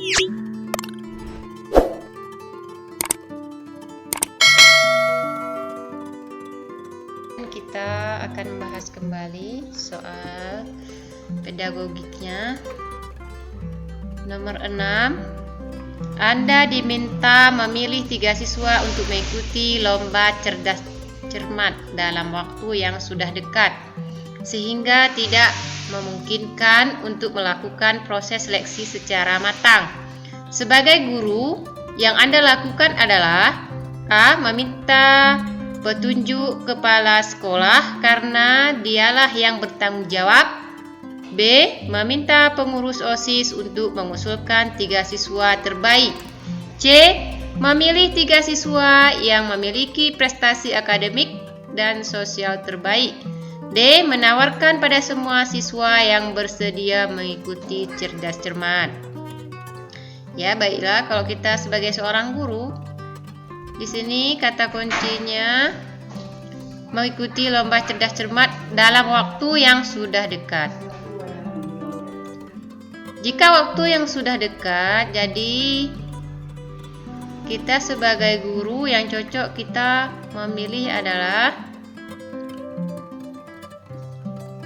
Kita akan membahas kembali soal pedagogiknya. Nomor 6, Anda diminta memilih 3 siswa untuk mengikuti lomba cerdas cermat dalam waktu yang sudah dekat, sehingga tidak memungkinkan untuk melakukan proses seleksi secara matang. Sebagai guru, yang Anda lakukan adalah A. Meminta petunjuk kepala sekolah karena dialah yang bertanggung jawab. B. Meminta pengurus OSIS untuk mengusulkan 3 siswa terbaik. C. Memilih 3 siswa yang memiliki prestasi akademik dan sosial terbaik. D. Menawarkan pada semua siswa yang bersedia mengikuti cerdas cermat. Ya, baiklah, kalau kita sebagai seorang guru, di sini kata kuncinya mengikuti lomba cerdas cermat dalam waktu yang sudah dekat. Jika waktu yang sudah dekat, jadi kita sebagai guru yang cocok kita memilih adalah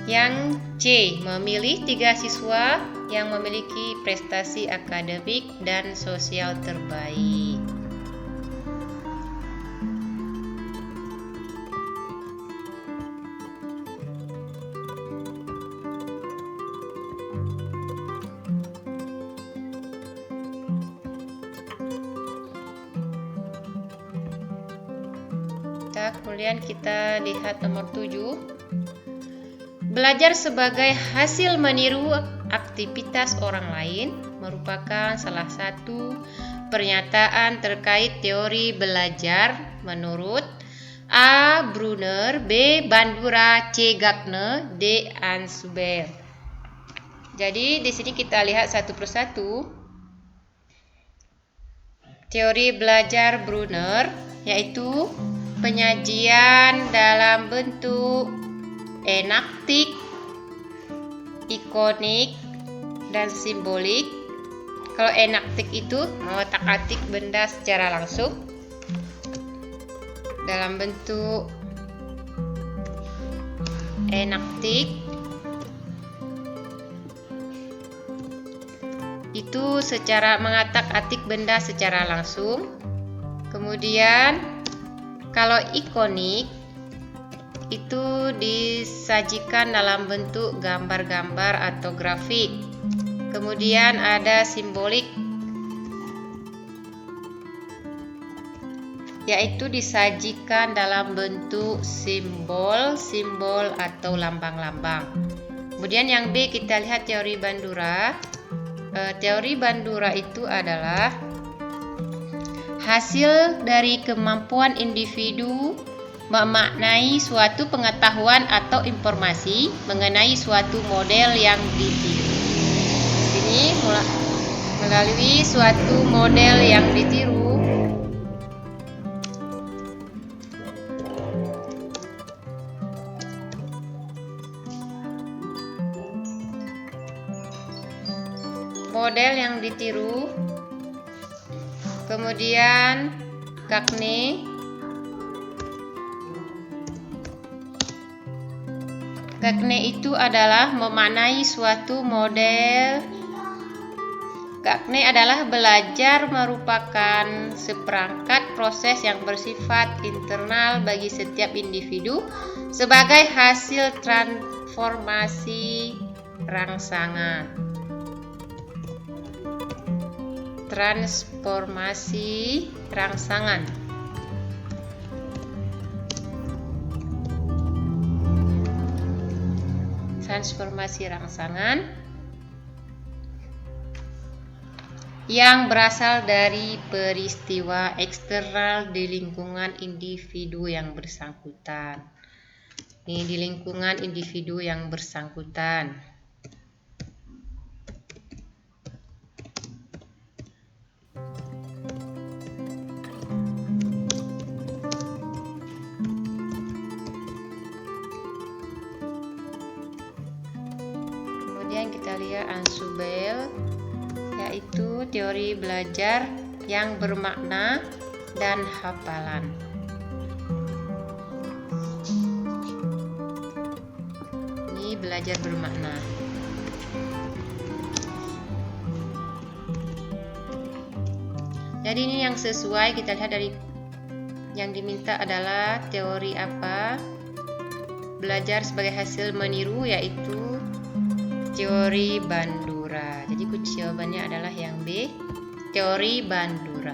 yang C, memilih 3 siswa yang memiliki prestasi akademik dan sosial terbaik. Kemudian kita lihat nomor 7. Belajar sebagai hasil meniru aktivitas orang lain merupakan salah satu pernyataan terkait teori belajar menurut A. Brunner, B. Bandura, C. Gardner, D. Ansubel. Jadi di sini kita lihat satu persatu. Teori belajar Brunner yaitu penyajian dalam bentuk enaktik, ikonik, dan simbolik. Kalau enaktik itu mengotak-atik benda secara langsung dalam bentuk enaktik. Itu secara mengotak-atik benda secara langsung. Kemudian kalau ikonik itu disajikan dalam bentuk gambar-gambar atau grafik. Kemudian ada simbolik, yaitu disajikan dalam bentuk simbol-simbol atau lambang-lambang. Kemudian yang B, kita lihat teori Bandura. Teori Bandura itu adalah hasil dari kemampuan individu memaknai suatu pengetahuan atau informasi mengenai suatu model yang ditiru. Di sini melalui suatu model yang ditiru, kemudian Gardner itu adalah memaknai suatu model. Gardner adalah belajar merupakan seperangkat proses yang bersifat internal bagi setiap individu sebagai hasil transformasi rangsangan. Transformasi rangsangan. Yang berasal dari peristiwa eksternal di lingkungan individu yang bersangkutan. Ini di lingkungan individu yang bersangkutan. Kemudian kita lihat Ansubel yaitu teori belajar yang bermakna dan hafalan. Ini belajar bermakna. Jadi ini yang sesuai, kita lihat dari yang diminta adalah teori apa? Belajar sebagai hasil meniru, yaitu teori Bandura. Jadi kunci jawabannya adalah yang B, teori Bandura.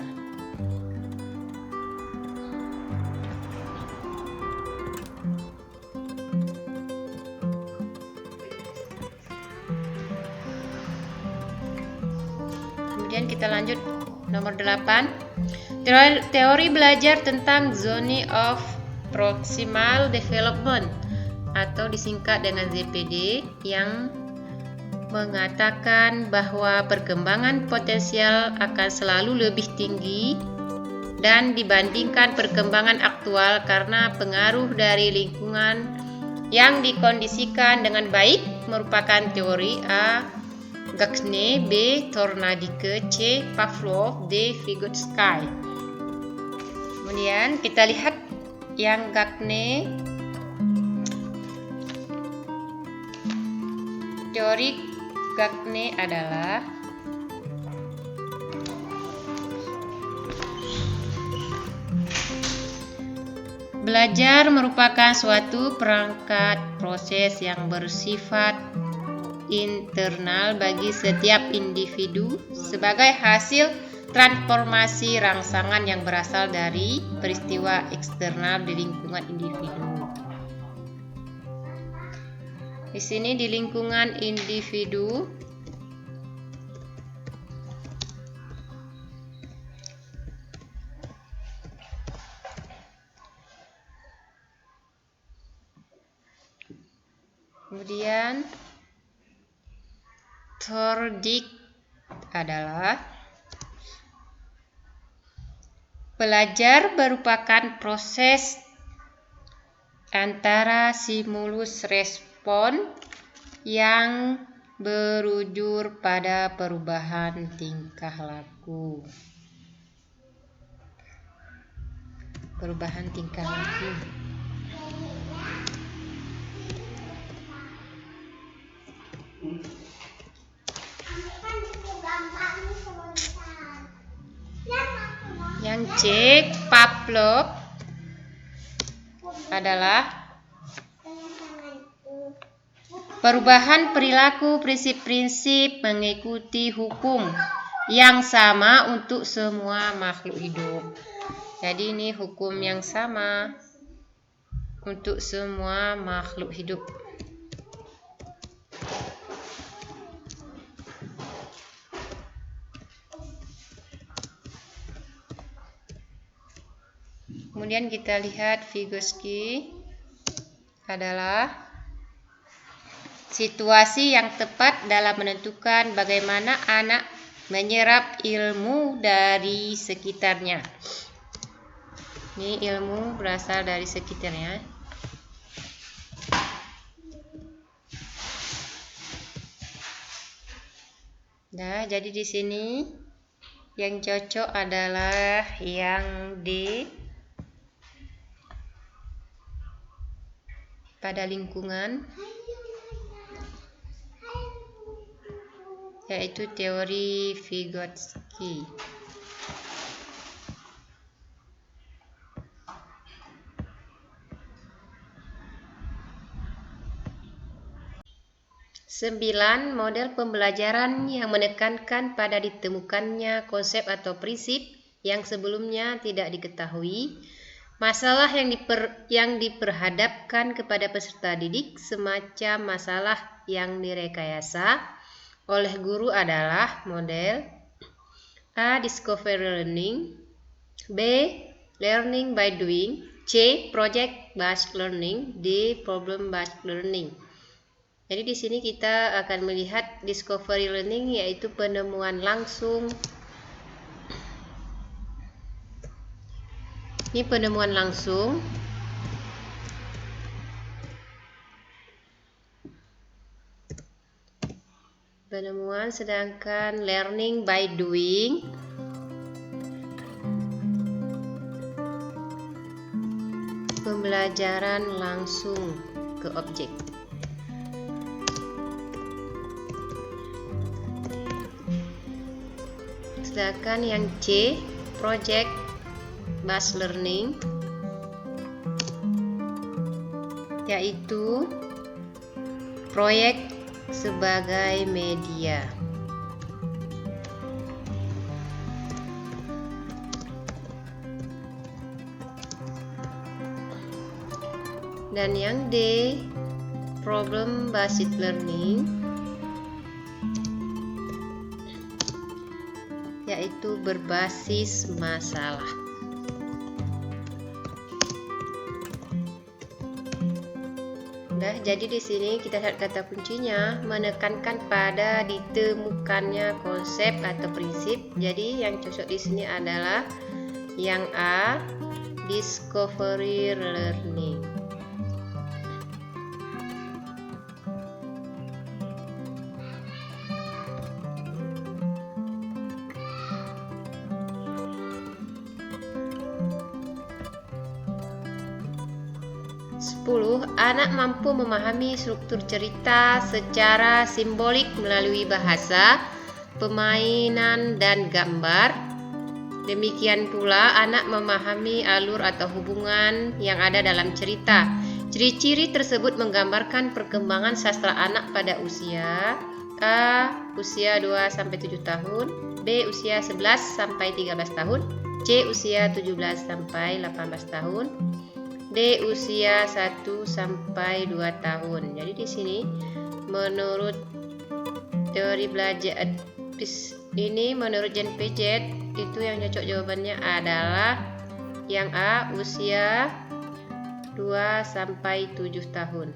Kemudian kita lanjut nomor 8. Teori belajar tentang zone of proximal development atau disingkat dengan ZPD, yang mengatakan bahwa perkembangan potensial akan selalu lebih tinggi dan dibandingkan perkembangan aktual karena pengaruh dari lingkungan yang dikondisikan dengan baik, merupakan teori A. Gagne, B. Thorndike, C. Pavlov, D. Vygotsky. Kemudian kita lihat yang Gagne. Teori Gagne adalah belajar merupakan suatu perangkat proses yang bersifat internal bagi setiap individu sebagai hasil transformasi rangsangan yang berasal dari peristiwa eksternal di lingkungan individu. Di sini di lingkungan individu kemudian Thorndike adalah belajar merupakan proses antara stimulus respon yang berujung pada perubahan tingkah laku. Perubahan tingkah laku. Yang C, Pavlov adalah perubahan perilaku prinsip-prinsip mengikuti hukum yang sama untuk semua makhluk hidup. Jadi ini hukum yang sama untuk semua makhluk hidup. Kemudian kita lihat Vygotsky adalah situasi yang tepat dalam menentukan bagaimana anak menyerap ilmu dari sekitarnya. Ini ilmu berasal dari sekitarnya. Nah, jadi di sini yang cocok adalah yang D, pada lingkungan, yaitu teori Vygotsky. Sembilan, model pembelajaran yang menekankan pada ditemukannya konsep atau prinsip yang sebelumnya tidak diketahui. Masalah yang diperhadapkan kepada peserta didik, semacam masalah yang direkayasa oleh guru adalah model A. Discovery learning, B. Learning by doing, C. Project based learning, D. problem based learning. Jadi di sini kita akan melihat discovery learning, yaitu penemuan langsung. Ini penemuan langsung. penemuan, sedangkan learning by doing pembelajaran langsung ke objek. Sedangkan yang C, project based learning, yaitu proyek sebagai media. Dan yang D, problem based learning, yaitu berbasis masalah. Udah, jadi di sini kita lihat kata kuncinya menekankan pada ditemukannya konsep atau prinsip. Jadi yang cocok di sini adalah yang A, discovery learning. Anak mampu memahami struktur cerita secara simbolik melalui bahasa, permainan, dan gambar. Demikian pula anak memahami alur atau hubungan yang ada dalam cerita. Ciri-ciri tersebut menggambarkan perkembangan sastra anak pada usia A. Usia 2-7 tahun, B. Usia 11-13 tahun, C. Usia 17-18 tahun, D. Usia 1-2 tahun. Jadi di sini menurut teori belajar ini, menurut Jean Piaget, itu yang cocok jawabannya adalah yang A, usia 2-7 tahun.